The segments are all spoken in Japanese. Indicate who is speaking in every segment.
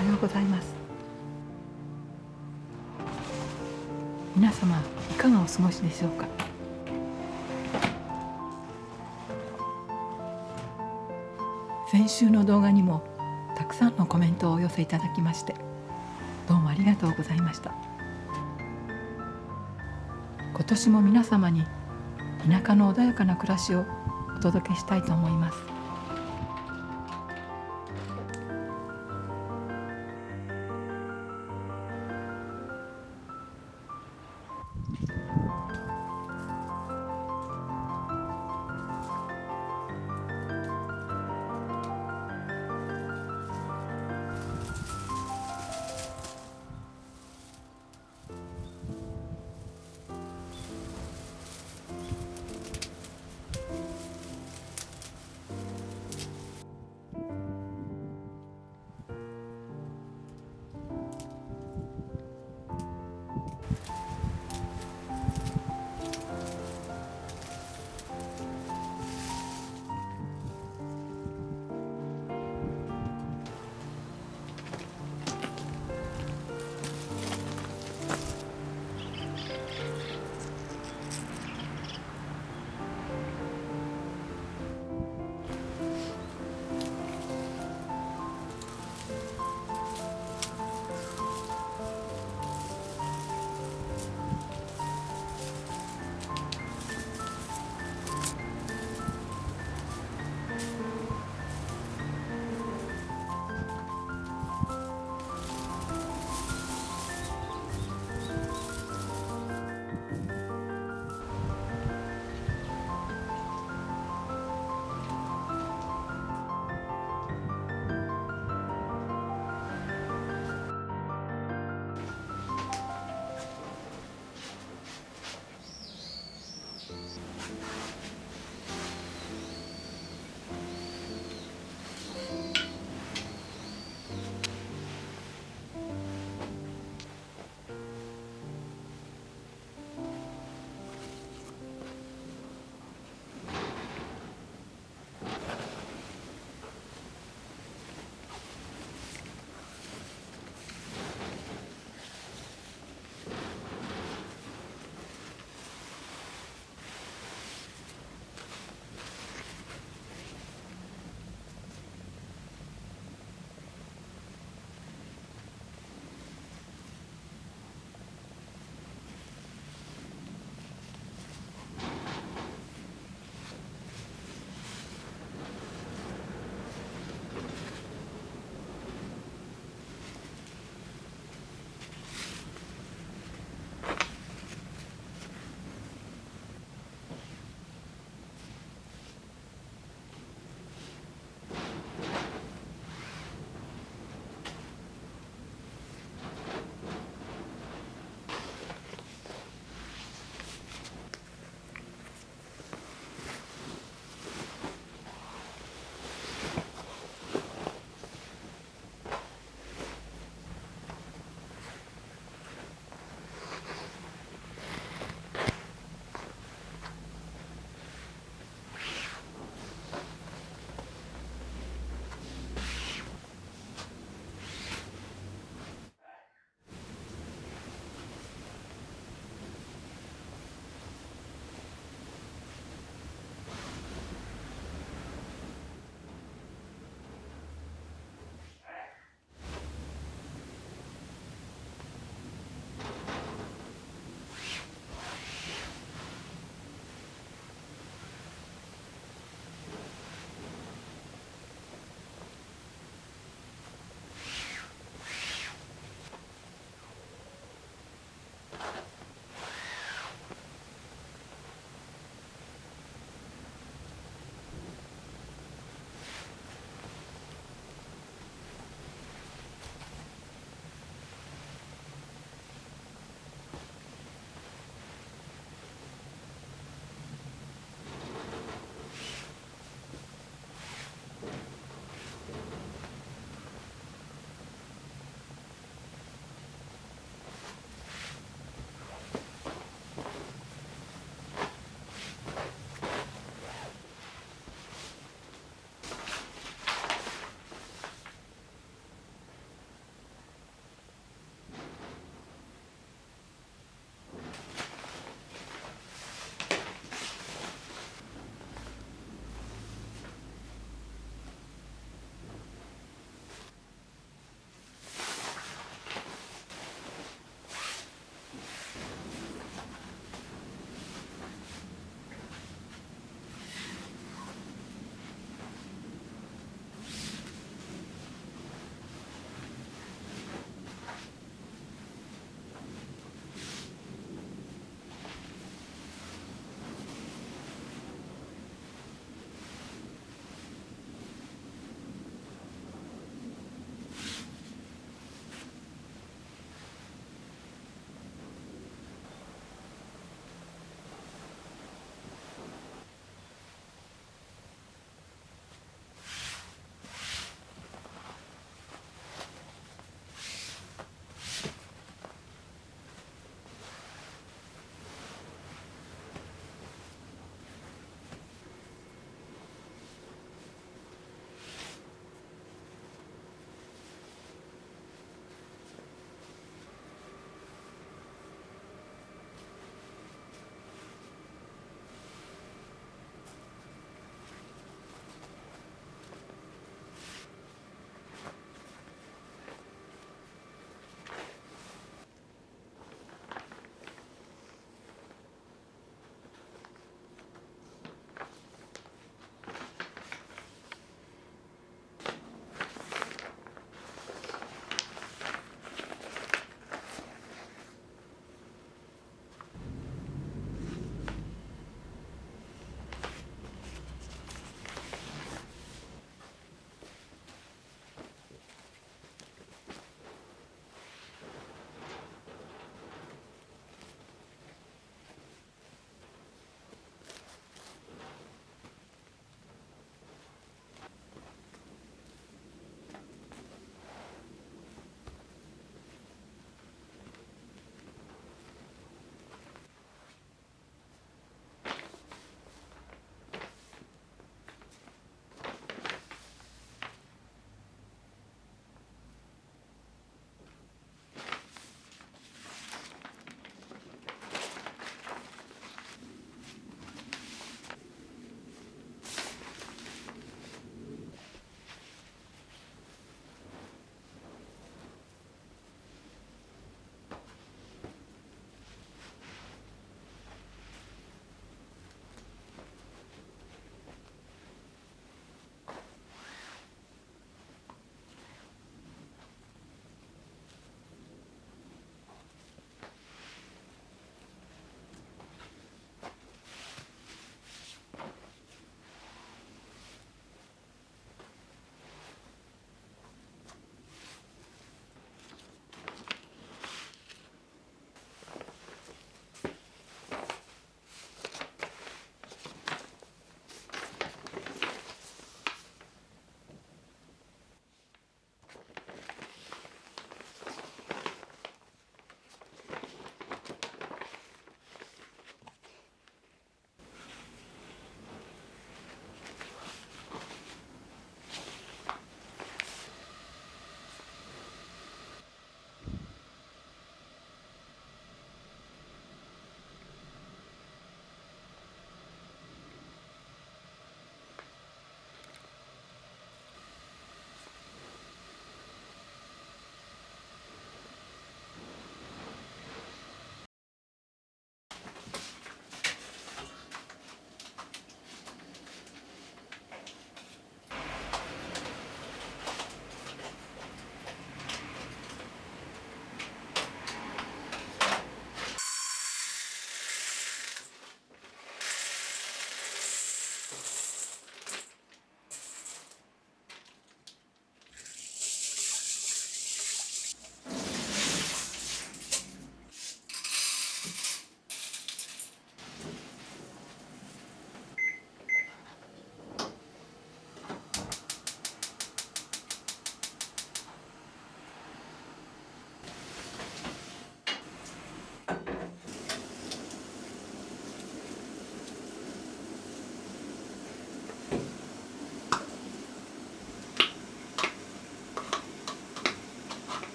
Speaker 1: はようございます。皆様いかがお過ごしでしょうか。先週の動画にもたくさんのコメントをお寄せいただきまして、どうもありがとうございました。今年も皆様に田舎の穏やかな暮らしをお届けしたいと思います。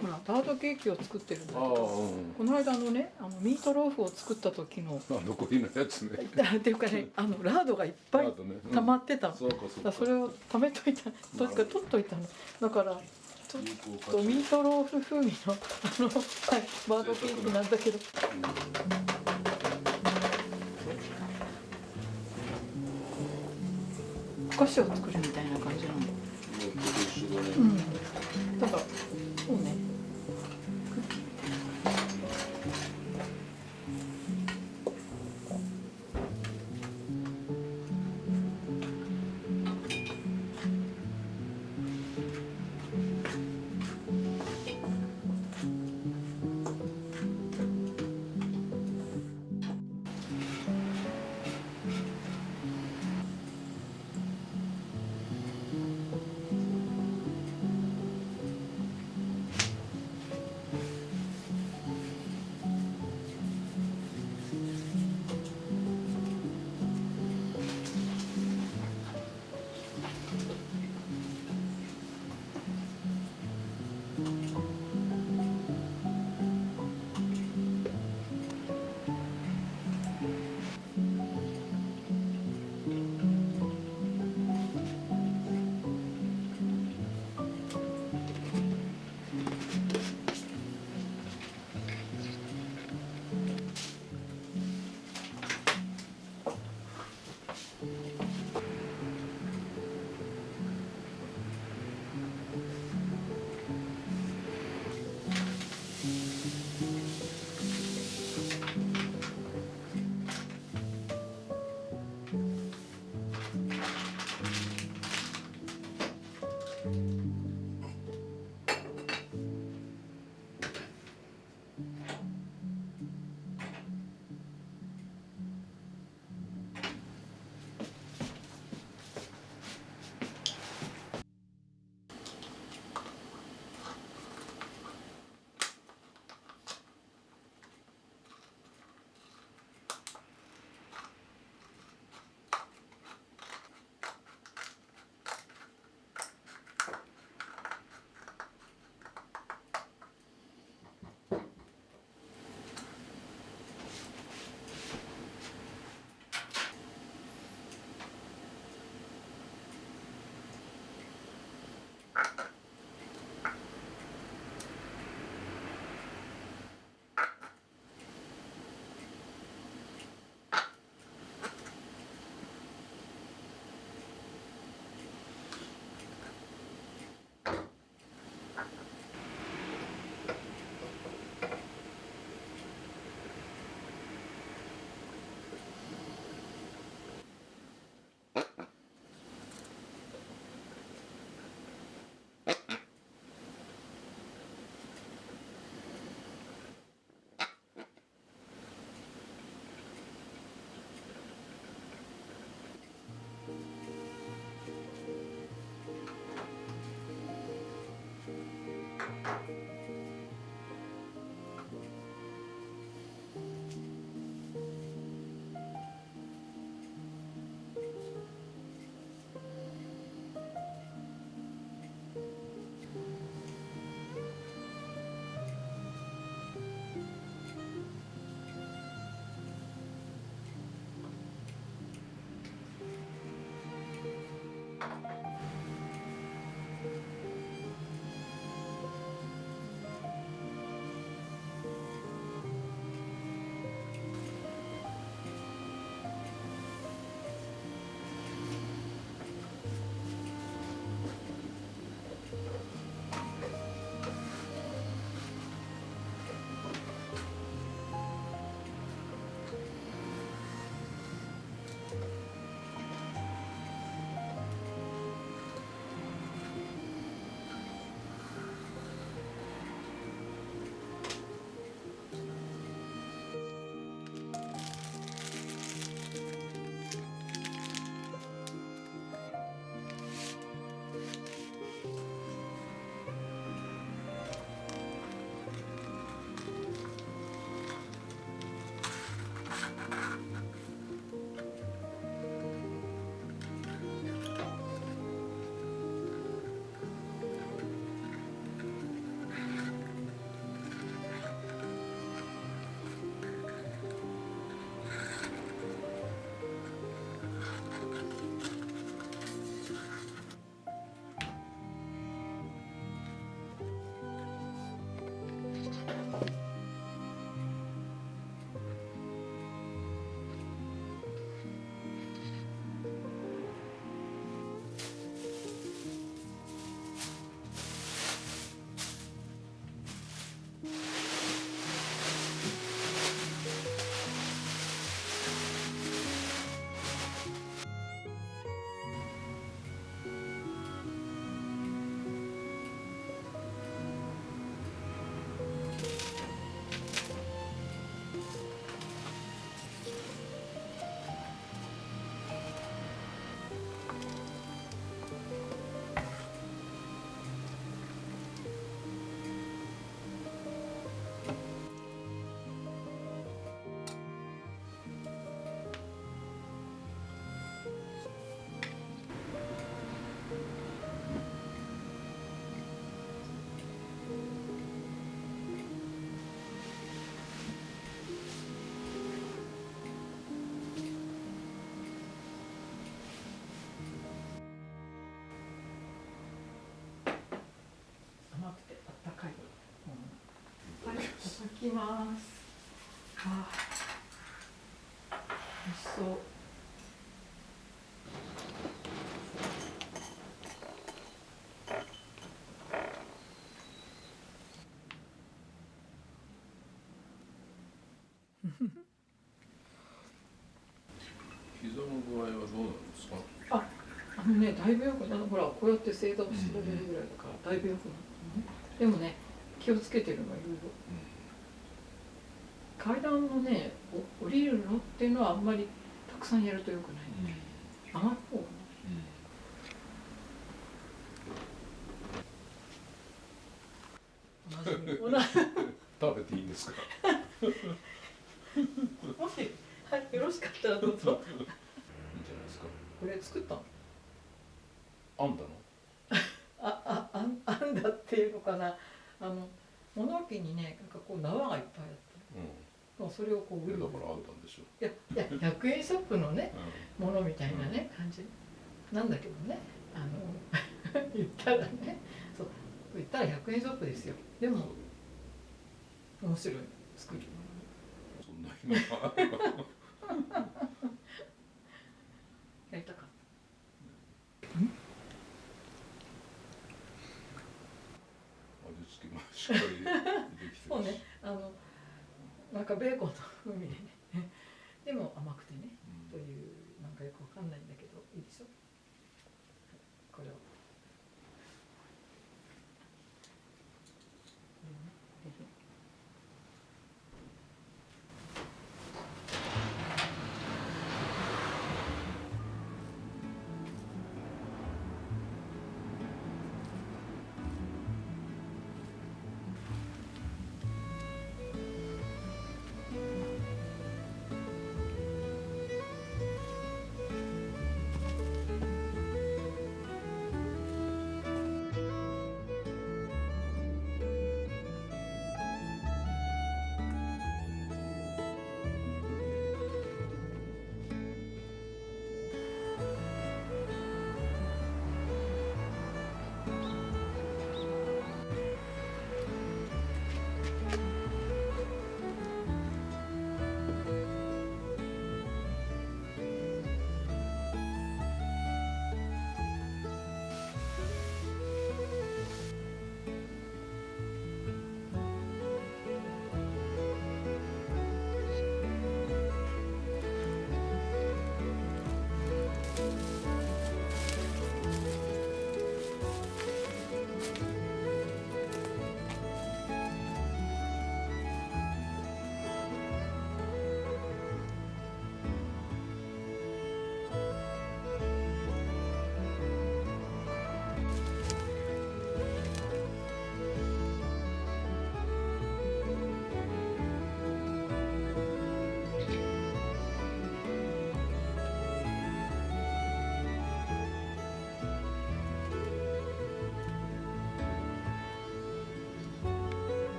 Speaker 1: ほらラードケーキを作ってるんだけ
Speaker 2: あ
Speaker 1: ど、
Speaker 2: うん
Speaker 1: この間のねミートローフを作った時の
Speaker 2: 残りのやつね。
Speaker 1: っていうかねラードがいっぱい
Speaker 2: ラードね
Speaker 1: 溜まってたの、
Speaker 2: そうかそうか。
Speaker 1: だからそれを貯めといたというか取っといたのだからちょっとミートローフ風味のはい、バードケーキなんだけど、お菓子を作るみたいな感じなの。
Speaker 2: 一緒だね。
Speaker 1: うん。だからそうね。クッキー。甘くてあったかいもの。はい、いただきます。あー、美味しそう。
Speaker 2: 膝の具合はどうなんですか？
Speaker 1: だいぶ良くなる。ほら、こうやって正座をしてられるぐらいだからだいぶ良くなったね。でもね、気をつけてるのいろいろ。階段のね、降りるのっていうのはあんまりたくさんやると良くないね。上がる方が同じ
Speaker 2: 食べていいんですか？
Speaker 1: もし、はい、よろしかったらどうぞ。
Speaker 2: いいんじゃないですか。
Speaker 1: これ作ったの？
Speaker 2: 編んだの？
Speaker 1: 編んだっていうのかな。物置にね、なんかこう縄がいっぱいあったの。それをこう
Speaker 2: だから編んだんでしょ。
Speaker 1: いや100円ショップのね、ものみたいなね、感じなんだけどね。言ったらね、そう言ったら100円ショップですよ。でも面白い作る。
Speaker 2: そんな日が
Speaker 1: やりたかった。
Speaker 2: 味付けもしっかりできてるし。
Speaker 1: そうね、なんかベーコンの風味でねでも甘くてね、というなんかよくわかんないんだけどいいでしょ。これを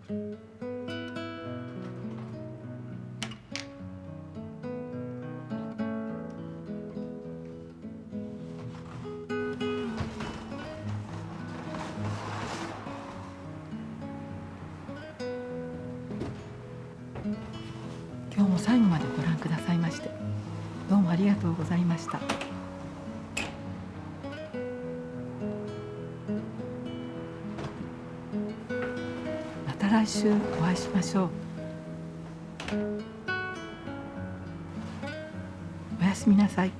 Speaker 1: 今日も最後までご覧くださいましてどうもありがとうございました。また来週お会いしましょう。おやすみなさい。